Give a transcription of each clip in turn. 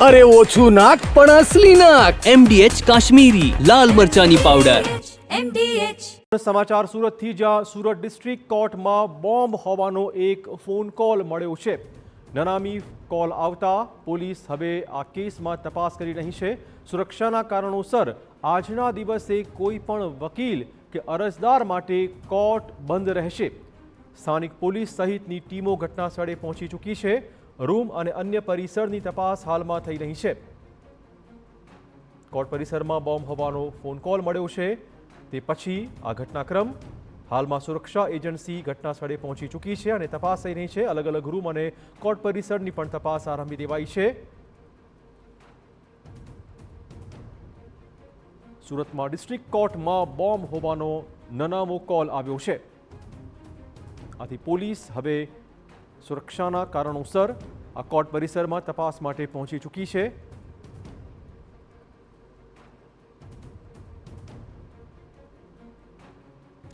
અરે ઓછું નાક પણ અસલી નાક. MDH કાશ્મીરી લાલ મરચાની પાવડર. સમાચાર સુરતથી, જ્યાં સુરત ડિસ્ટ્રિક્ટ કોર્ટમાં બોમ્બ હોવાનો એક ફોન કોલ મળ્યો છે. નનામી કોલ આવતા પોલીસ હવે આ કેસમાં તપાસ કરી રહી છે. સુરક્ષાના કારણોસર આજના દિવસે કોઈ પણ વકીલ કે અરજદાર માટે કોર્ટ બંધ રહેશે. સ્થાનિક પોલીસ સહિતની ટીમો ઘટના સ્થળે પહોંચી ચૂકી છે. રૂમ અને અન્ય પરિસરની તપાસ હાલમાં થઈ રહી છે. કોર્ટ પરિસરમાં બોમ્બ હોવાનો ફોન કોલ મળ્યો છે. તે પછી આ ઘટનાક્રમ હાલમાં સુરક્ષા એજન્સી ઘટના સ્થળે પહોંચી ચૂકી છે અને તપાસ થઈ રહી છે. અલગ અલગ રૂમ અને કોર્ટ પરિસરની પણ તપાસ આરંભી દેવાઈ છે. સુરતમાં ડિસ્ટ્રિક્ટ કોર્ટમાં બોમ્બ હોવાનો નનામો કોલ આવ્યો છે. આથી પોલીસ હવે સુરક્ષાના કારણોસર આ કોર્ટ પરિસરમાં તપાસ માટે પહોંચી ચૂકી છે.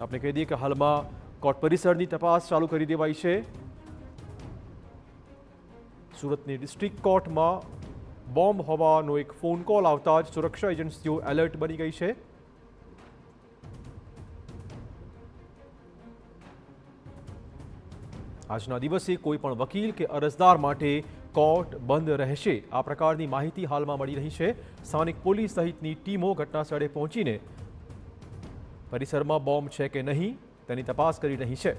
આપણે કહી દઈએ કે હાલમાં કોર્ટ પરિસરની તપાસ ચાલુ કરી દેવાઈ છે. સુરતની ડિસ્ટ્રિક્ટ કોર્ટમાં બોમ્બ હોવાનો એક ફોન કોલ આવતા જ સુરક્ષા એજન્સીઓ એલર્ટ બની ગઈ છે. આજના દિવસે કોઈ પણ વકીલ કે અરજદાર માટે કોર્ટ બંધ રહેશે. આ પ્રકારની માહિતી હાલમાં મળી રહી છે. સ્થાનિક પોલીસ સહિતની ટીમો ઘટના સ્થળે પહોંચીને પરિસરમાં બોમ્બ છે કે નહીં તેની તપાસ કરી રહી છે.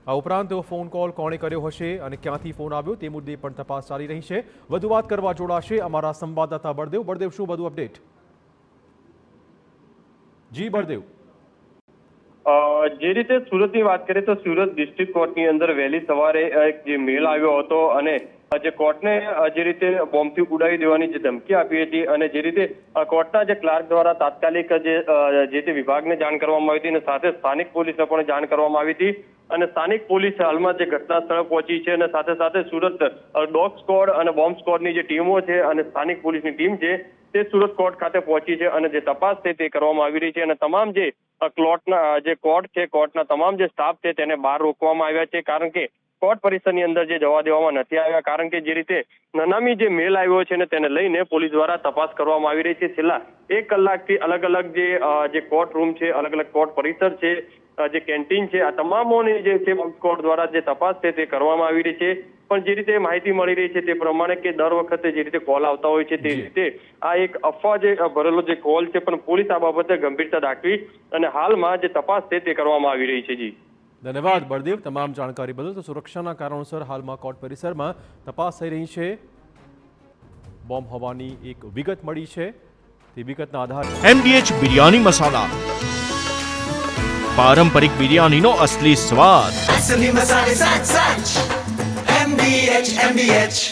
આ ઉપરાંત ફોન કોલ કોણે કર્યો હશે અને ક્યાંથી ફોન આવ્યો તે મુદ્દે પણ તપાસ ચાલી રહી છે. વધુ વાત કરવા જોડાશે અમારા સંવાદદાતા બળદેવ. બળદેવ, શું વધુ અપડેટ? જી બળદેવ. જે રીતે સુરતની વાત કરીએ તો સુરત ડિસ્ટ્રિક્ટ કોર્ટની અંદર વહેલી સવારે એક જે મેલ આવ્યો હતો અને જે કોર્ટને જે રીતે બોમ્બથી ઉડાવી દેવાની જે ધમકી આપી હતી અને જે રીતે કોર્ટના જે ક્લાર્ક દ્વારા તાત્કાલિક જે તે વિભાગને જાણ કરવામાં આવી હતી અને સાથે સ્થાનિક પોલીસને પણ જાણ કરવામાં આવી હતી. અને સ્થાનિક પોલીસ હાલમાં જે ઘટના સ્થળે પહોંચી છે અને સાથે સાથે સુરત ડોગ સ્ક્વોડ અને બોમ્બ સ્ક્વોડની જે ટીમો છે અને સ્થાનિક પોલીસની ટીમ છે તે સુરત કોર્ટ ખાતે પહોંચી છે અને જે તપાસ છે તે કરવામાં આવી રહી છે. અને તમામ જે કોર્ટ છે, કોર્ટના તમામ જે સ્ટાફ છે તેને બહાર રોકવામાં આવ્યા છે, કારણ કે કોર્ટ પરિસરની અંદર જે જવા દેવામાં નથી આવ્યા. કારણ કે જે રીતે નનામી જે મેલ આવ્યો છે ને તેને લઈને પોલીસ દ્વારા તપાસ કરવામાં આવી રહી છે. છેલ્લા 1 કલાકથી અલગ અલગ જે કોર્ટ રૂમ છે, અલગ અલગ કોર્ટ પરિસર છે, જે કેન્ટીન છે, આ તમામોની જે છે કોર્ટ દ્વારા જે તપાસ છે તે કરવામાં આવી રહી છે. પણ જે રીતે માહિતી મળી રહી છે તે પ્રમાણે કે દર વખતે જે રીતે કોલ આવતા હોય છે તે રીતે આ એક અફવા જે ભરેલો જે કોલ છે, પણ પોલીસ આ બાબતે ગંભીરતા દાખવી અને હાલમાં જે તપાસ છે તે કરવામાં આવી રહી છે. જી ધન્યવાદ બળદેવ તમામ જાણકારી બદલ. તો સુરક્ષાના કારણોસર હાલમાં કોર્ટ પરિસરમાં તપાસ થઈ રહી છે. બોમ્બ હોવાની એક વિગત મળી છે. તે વિગતના આધારે MDH બિરયાની મસાલા, પારંપરિક બિરયાનીનો અસલી સ્વાદ. असली मसाले साथ साथ MDH